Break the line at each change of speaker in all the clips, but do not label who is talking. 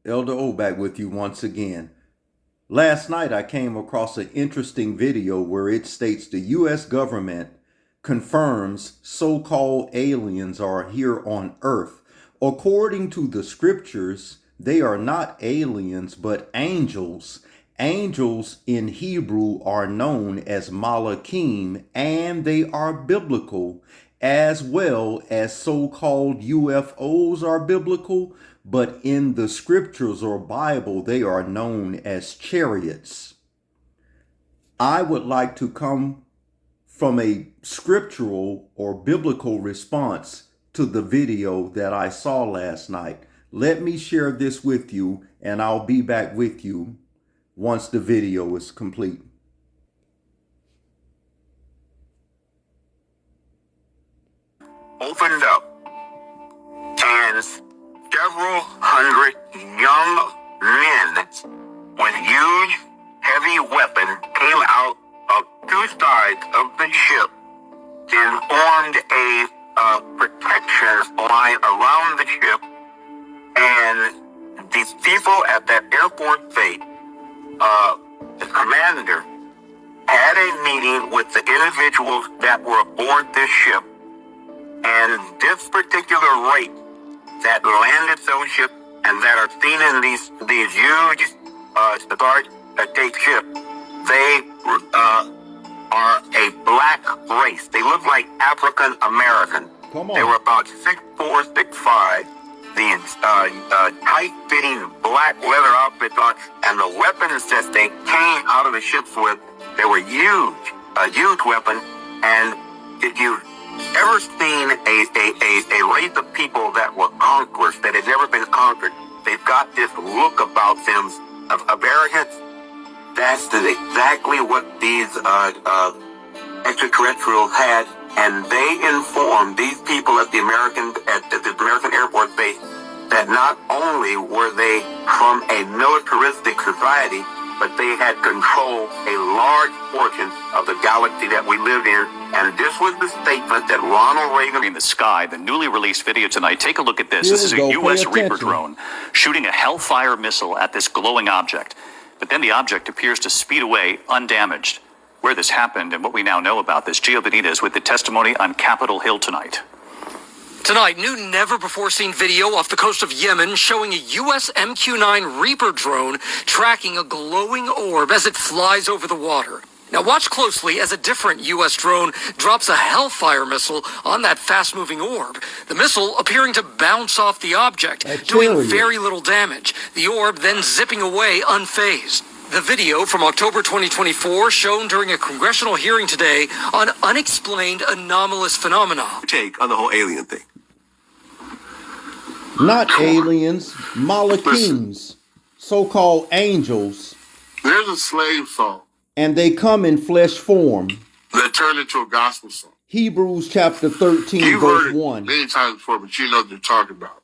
Elder O back with you once again. Last night I came across an interesting video where it states the U.S. government confirms so-called aliens are here on Earth. According to the scriptures, they are not aliens but angels. Angels in Hebrew are known as Malachims, and they are biblical, as well as so-called UFOs are biblical, but in the scriptures or Bible, they are known as chariots. I would like to come from a scriptural or biblical response to the video that I saw last night. Let me share this with you, and I'll be back with you once the video is complete.
Opened up, and several hundred young men with huge, heavy weapons came out of two sides of the ship and formed a protection line around the ship. And these people at that Air Force base, the commander, had a meeting with the individuals that were aboard this ship. And this particular race that landed those ships and that are seen in these huge Star-shaped ships, they are a black race. They look like African Americans. They were about 6'4", 6'5". These tight-fitting black leather outfits on, and the weapons that they came out of the ships with, they were huge, a huge weapon. And if you ever seen a race of people that were conquerors, that had never been conquered, they've got this look about them of arrogance. That's exactly what these extraterrestrials had, and they informed these people at the American Air Force Base that not only were they from a militaristic society, but they had controlled a large portion of the galaxy that we live in. And this was the statement that Ronald Reagan...
In the sky, the newly released video tonight. Take a look at this. This is a U.S. Reaper drone shooting a Hellfire missile at this glowing object. But then the object appears to speed away undamaged. Where this happened and what we now know about this, Gio Benitez with the testimony on Capitol Hill tonight.
Tonight, new never-before-seen video off the coast of Yemen showing a U.S. MQ-9 Reaper drone tracking a glowing orb as it flies over the water. Now watch closely as a different U.S. drone drops a Hellfire missile on that fast-moving orb. The missile appearing to bounce off the object, doing very little damage. The orb then zipping away unfazed. The video from October 2024 shown during a congressional hearing today on unexplained anomalous phenomena.
Take on the whole alien thing.
Not aliens, Malachims, so-called angels.
There's a slave song.
And they come in flesh form.
That turned into a gospel song.
Hebrews chapter 13,
You've
verse
heard it
1.
many times before, but you know what they're talking about.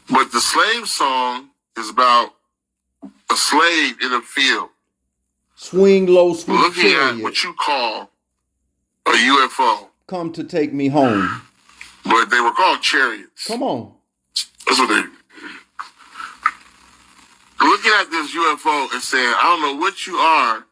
But the slave song is about a slave in a field.
Swing low, sweet
looking
chariot.
at what you call a UFO.
Come to take me home.
But they were called chariots.
Come on.
That's what they... Looking at this UFO and saying, I don't know what you are,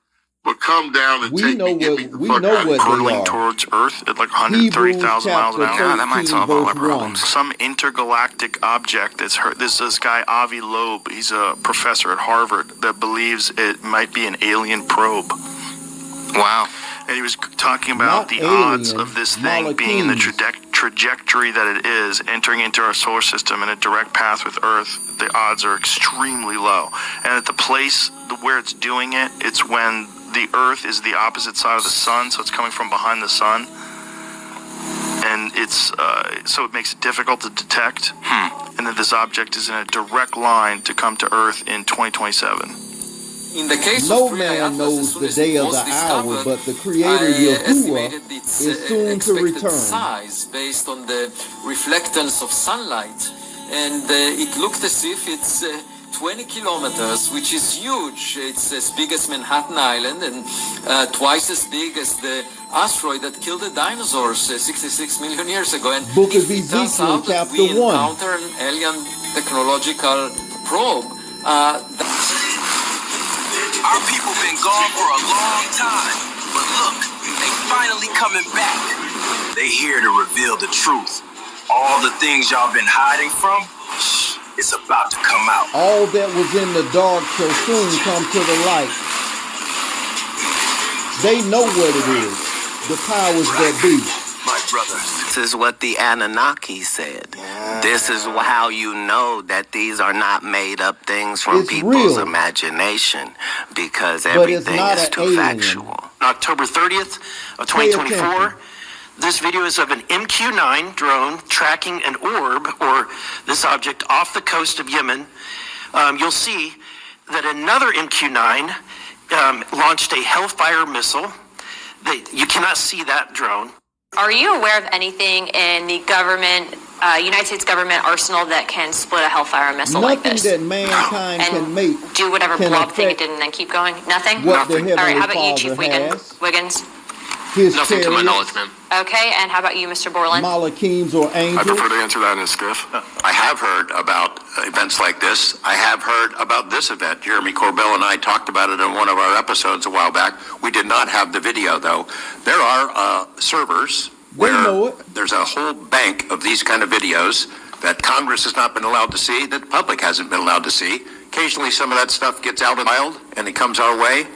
but come down and take me, get me the fuck out of here.
Hurtling towards Earth at like 130,000 miles an hour.
Yeah, that might solve all our problems.
Some intergalactic object that's hurt. This guy, Avi Loeb, he's a professor at Harvard that believes it might be an alien probe. Wow. And he was talking about the odds of this thing being in the trajectory that it is, entering into our solar system in a direct path with Earth. The odds are extremely low. And at the place where it's doing it, it's when the Earth is the opposite side of the sun, so it's coming from behind the sun. And it's so it makes it difficult to detect. And that this object is in a direct line to come to Earth in 2027.
In the case
no
of
man knows the day of the hour, but the Creator Yahuwah is soon to return.
Size based on the reflectance of sunlight, and it looked as if it's 20 kilometers, which is huge. It's as big as Manhattan Island and twice as big as the asteroid that killed the dinosaurs 66 million years ago. And
Book of
if it turns
Ezekiel,
out that
chapter
we
1.
encounter an alien technological probe.
Our people been gone for a long time, but look, they finally coming back. They here to reveal the truth. All the things y'all been hiding from, it's about to come out.
All that was in the dark shall soon come to the light. They know what it is. The powers that be.
My brother.
This is what the Anunnaki said. This is how you know that these are not made up things from
It's
people's
real.
imagination, because
But it's
everything
not
is
an
too
alien.
factual.
October 30th of
Pay
2024.
attention.
This video is of an MQ-9 drone tracking an orb, or this object, off the coast of Yemen. You'll see that another MQ-9 launched a Hellfire missile. You cannot see that drone.
Are you aware of anything in the government, United States government arsenal that can split a Hellfire missile like
Nothing
this?
that mankind
And
can make
do whatever
can
blob thing it
affect
did and then keep going? Nothing?
what the
All right,
Heavenly
how about you,
Father
Chief
has.
Wiggins?
His
Nothing to my
chariots,
knowledge, ma'am.
Okay, and how about you, Mr. Borland?
Malachims or
I
angels.
prefer to answer that in a skiff.
I have heard about events like this. I have heard about this event. Jeremy Corbell and I talked about it in one of our episodes a while back. We did not have the video, though. There are servers
They know
where
it.
there's a whole bank of these kind of videos that Congress has not been allowed to see, that the public hasn't been allowed to see. Occasionally some of that stuff gets out in the wild and it comes our way.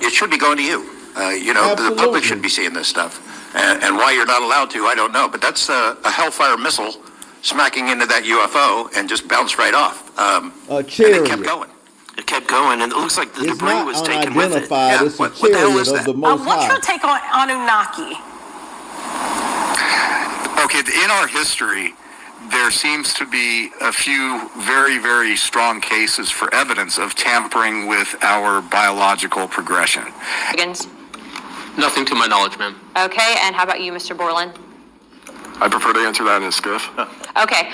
It should be going to you. The
Absolutely.
public should be seeing this stuff. And why you're not allowed to, I don't know. But that's a Hellfire missile smacking into that UFO and just bounced right off.
A
And
chariot.
it kept going.
It kept going, and it looks like the
It's
debris
not
was taken with it.
unidentified.
Yeah,
It's a
what the hell
chariot
is
of
that?
the Most
What's
High.
your take on Anunnaki?
Okay, in our history, there seems to be a few very, very strong cases for evidence of tampering with our biological progression.
Wiggins?
Nothing to my knowledge, ma'am.
Okay, and how about you, Mr. Borland?
I prefer to answer that in a skiff.
Okay,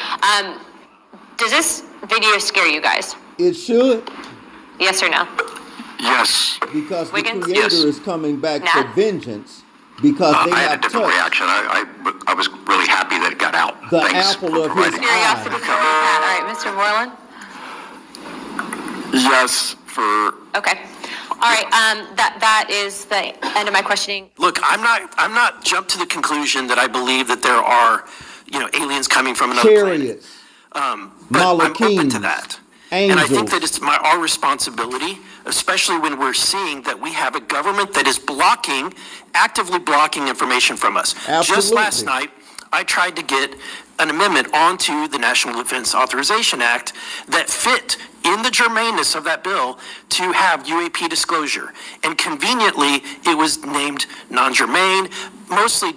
does this video scare you guys?
It should,
Yes or no?
Yes.
because the
Wiggins?
Creator
Yes.
is coming back
Nat?
for vengeance, because they
I had a
have
different
touched
reaction. I was really happy that it got out.
the
Thanks
apple
for
of his
providing.
Curiosity
eye.
for that. All right, Mr. Borland?
Yes, for
Okay. All right, that is the end of my questioning.
Look, I'm not jumped to the conclusion that I believe that there are, aliens coming from another planet.
Chariots.
But I'm open to
Malachims,
that. And I think
angels.
that it's our responsibility, especially when we're seeing that we have a government that is actively blocking information from us. Just
Absolutely.
last night, I tried to get an amendment onto the National Defense Authorization Act that fit in the germaneness of that bill to have UAP disclosure. And conveniently, it was named non-germane, mostly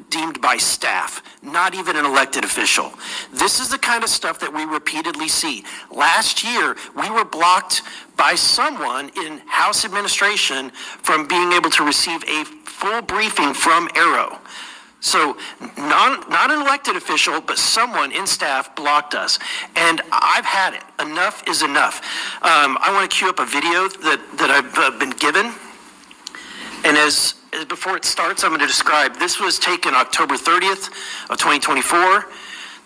deemed by staff, not even an elected official. This is the kind of stuff that we repeatedly see. Last year, we were blocked by someone in House administration from being able to receive a full briefing from Arrow. So not an elected official, but someone in staff blocked us. And I've had it. Enough is enough. I want to cue up a video that I've been given. And as before it starts, I'm going to describe. This was taken October 30th of 2024.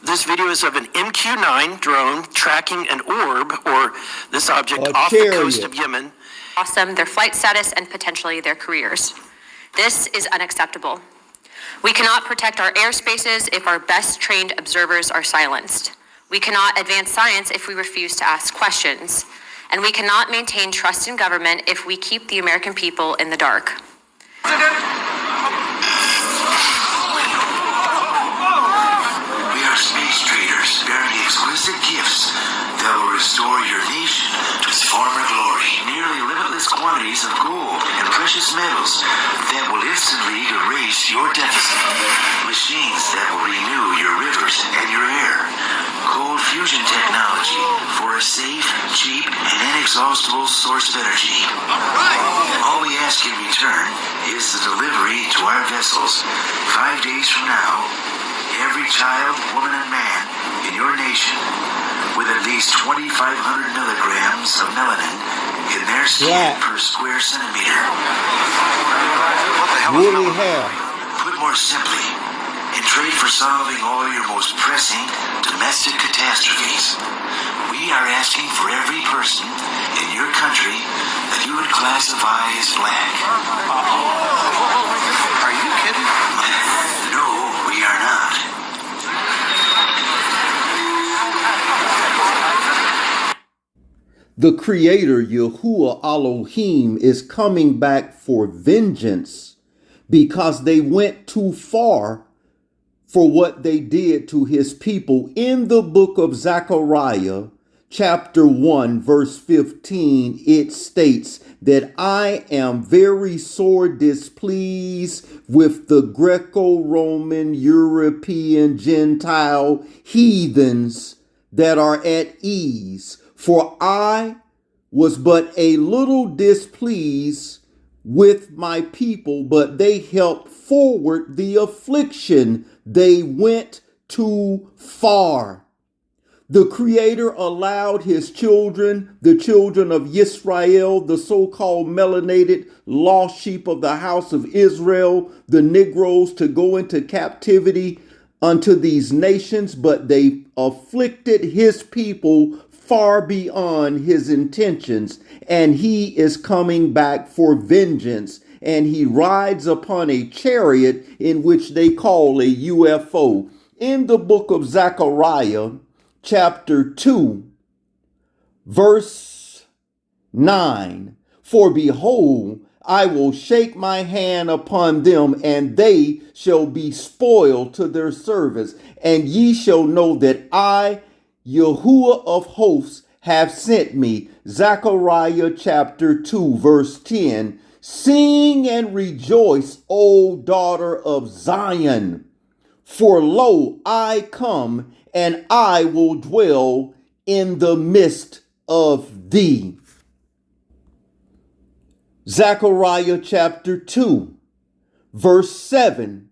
This video is of an MQ-9 drone tracking an orb, or this object,
A
off the
chariot.
coast of Yemen.
Awesome, their flight status, and potentially their careers. This is unacceptable. We cannot protect our airspaces if our best trained observers are silenced. We cannot advance science if we refuse to ask questions. And we cannot maintain trust in government if we keep the American people in the dark.
We are space traders bearing exquisite gifts that will restore your nation to its former glory. Nearly limitless quantities of gold and precious metals that will instantly erase your deficit. Machines that will renew your rivers and your air. Cold fusion technology for a safe, cheap, and inexhaustible source of energy. All we ask in return is the delivery to our vessels 5 days from now. Every child, woman, and man in your nation with at least 2,500 milligrams of melanin in their skin per square centimeter. What the hell is
Woolly
melanin?
hair.
Put more simply, in trade for solving all your most pressing domestic catastrophes, asking for every person in your country that you would classify as black.
Are you kidding?
No, we are not.
The Creator, Yahuwah Elohim, is coming back for vengeance because they went too far for what they did to his people. In the book of Zechariah, chapter 1, verse 15, it states that I am very sore displeased with the Greco-Roman, European, Gentile heathens that are at ease. For I was but a little displeased with my people, but they helped forward the affliction. They went too far. The Creator allowed his children, the children of Israel, the so-called melanated lost sheep of the house of Israel, the Negroes, to go into captivity unto these nations, but they afflicted his people far beyond his intentions, and he is coming back for vengeance, and he rides upon a chariot in which they call a UFO. In the book of Zechariah, chapter 2, verse 9, for behold, I will shake my hand upon them, and they shall be spoiled to their service, and ye shall know that I, Yahuwah of hosts, have sent me. Zechariah chapter 2, verse 10. Sing and rejoice, O daughter of Zion, for lo, I come, and I will dwell in the midst of thee. Zechariah chapter 2, verse 7,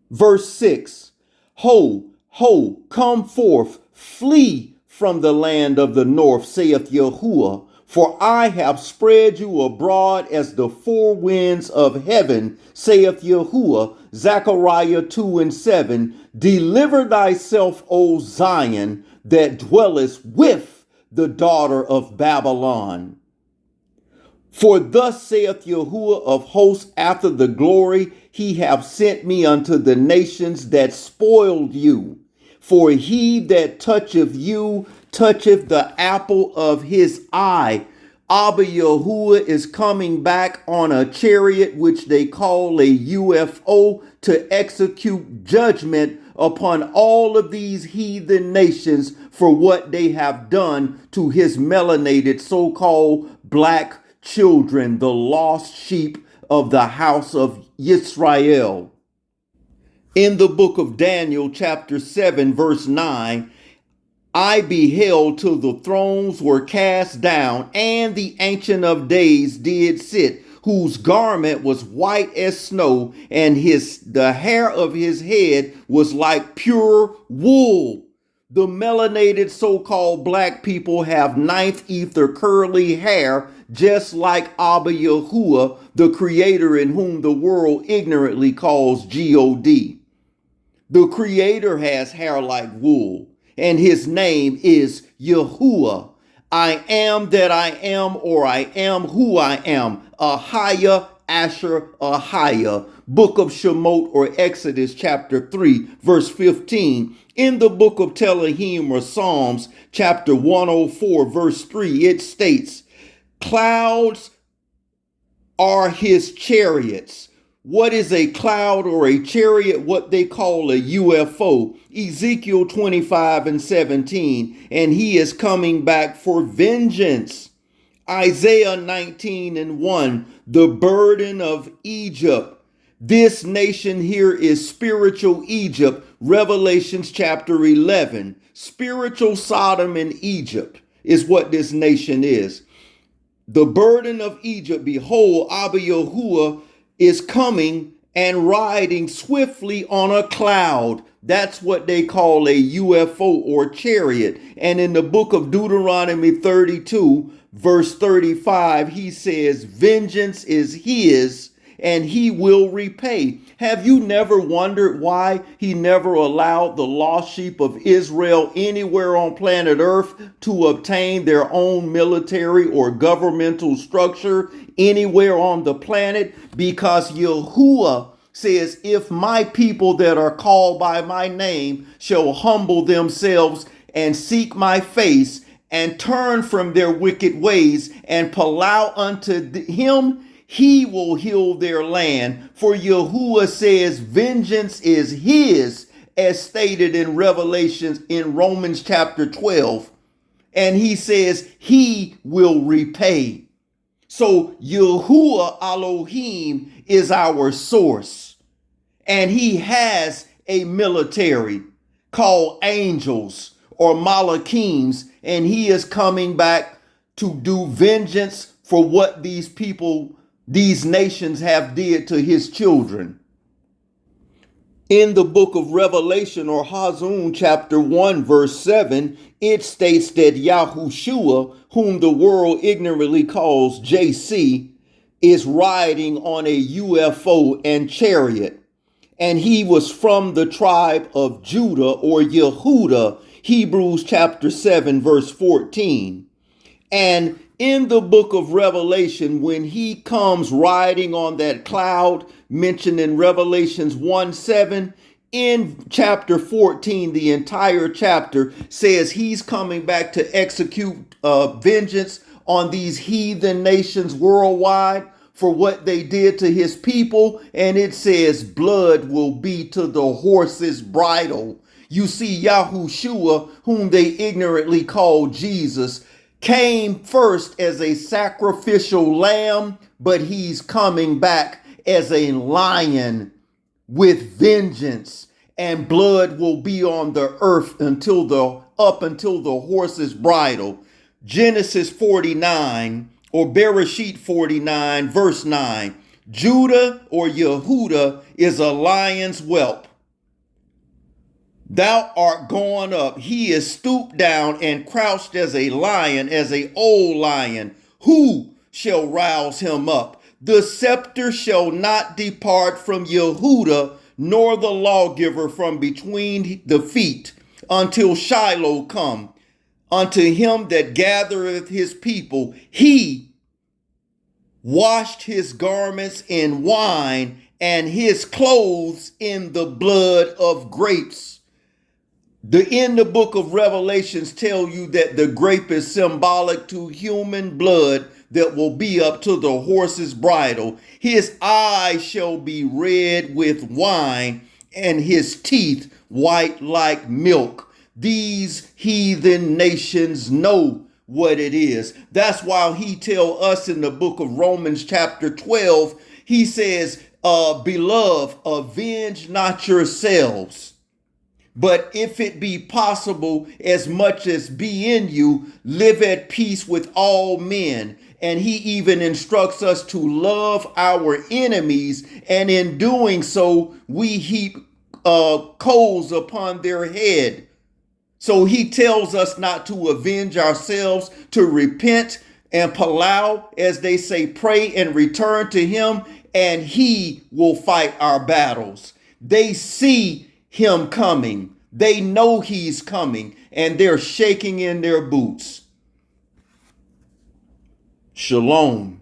verse 6. Ho, ho, come forth, flee from the land of the north, saith Yahuwah, for I have spread you abroad as the four winds of heaven, saith Yahuwah. Zechariah 2 and 7. Deliver thyself, O Zion, that dwellest with the daughter of Babylon. For thus saith Yahuwah of hosts, after the glory he hath sent me unto the nations that spoiled you. For he that toucheth you toucheth the apple of his eye. Abba Yahuwah is coming back on a chariot, which they call a UFO, to execute judgment upon all of these heathen nations for what they have done to his melanated so-called black children, the lost sheep of the house of Israel. In the book of Daniel, chapter 7, verse 9, I beheld till the thrones were cast down, and the Ancient of Days did sit, whose garment was white as snow, and the hair of his head was like pure wool. The melanated so-called black people have ninth ether curly hair, just like Abba Yahuwah, the Creator, in whom the world ignorantly calls God. The Creator has hair like wool, and his name is Yahuwah. I am that I am, or I am who I am. Ahaya, Asher, Ahaya. Book of Shemot, or Exodus chapter 3, verse 15. In the book of Telahim, or Psalms chapter 104, verse 3, it states, clouds are his chariots. What is a cloud or a chariot? What they call a UFO. Ezekiel 25 and 17. And he is coming back for vengeance. Isaiah 19 and 1. The burden of Egypt. This nation here is spiritual Egypt. Revelations chapter 11. Spiritual Sodom and Egypt is what this nation is. The burden of Egypt. Behold, Abba Yahuwah is coming and riding swiftly on a cloud. That's what they call a UFO or chariot. And in the book of Deuteronomy 32, verse 35, he says, vengeance is his, and he will repay. Have you never wondered why he never allowed the lost sheep of Israel anywhere on planet Earth to obtain their own military or governmental structure anywhere on the planet? Because Yahuwah says, if my people that are called by my name shall humble themselves and seek my face and turn from their wicked ways and plow unto him, he will heal their land. For Yahuwah says, vengeance is his, as stated in Revelations in Romans chapter 12. And he says he will repay. So Yahuwah Elohim is our source. And he has a military called angels or Malachims, and he is coming back to do vengeance for what these people, these nations have did to his children. In the book of Revelation or Hazun chapter 1 verse 7, it states that Yahushua, whom the world ignorantly calls JC, is riding on a UFO and chariot. And he was from the tribe of Judah or Yehuda, Hebrews chapter 7 verse 14. And in the book of Revelation, when he comes riding on that cloud mentioned in Revelations 1:7, in chapter 14, the entire chapter says he's coming back to execute vengeance on these heathen nations worldwide for what they did to his people. And it says blood will be to the horse's bridle. You see, Yahushua, whom they ignorantly call Jesus, came first as a sacrificial lamb, but he's coming back as a lion with vengeance, and blood will be on the earth until the horse's bridle. Genesis 49 or Bereshit 49 verse 9. Judah or Yehuda is a lion's whelp. Thou art gone up. He is stooped down and crouched as a lion, as a old lion. Who shall rouse him up? The scepter shall not depart from Yehuda, nor the lawgiver from between the feet, until Shiloh come. Unto him that gathereth his people, he washed his garments in wine, and his clothes in the blood of grapes. In the book of Revelations tell you that the grape is symbolic to human blood that will be up to the horse's bridle. His eyes shall be red with wine, and his teeth white like milk. These heathen nations know what it is. That's why he tell us in the book of Romans chapter 12, he says, beloved, avenge not yourselves, but if it be possible, as much as be in you, live at peace with all men. And he even instructs us to love our enemies, and in doing so, we heap coals upon their head. So he tells us not to avenge ourselves, to repent and palau, as they say, pray and return to him, and he will fight our battles. They see him coming. They know he's coming, and they're shaking in their boots. Shalom.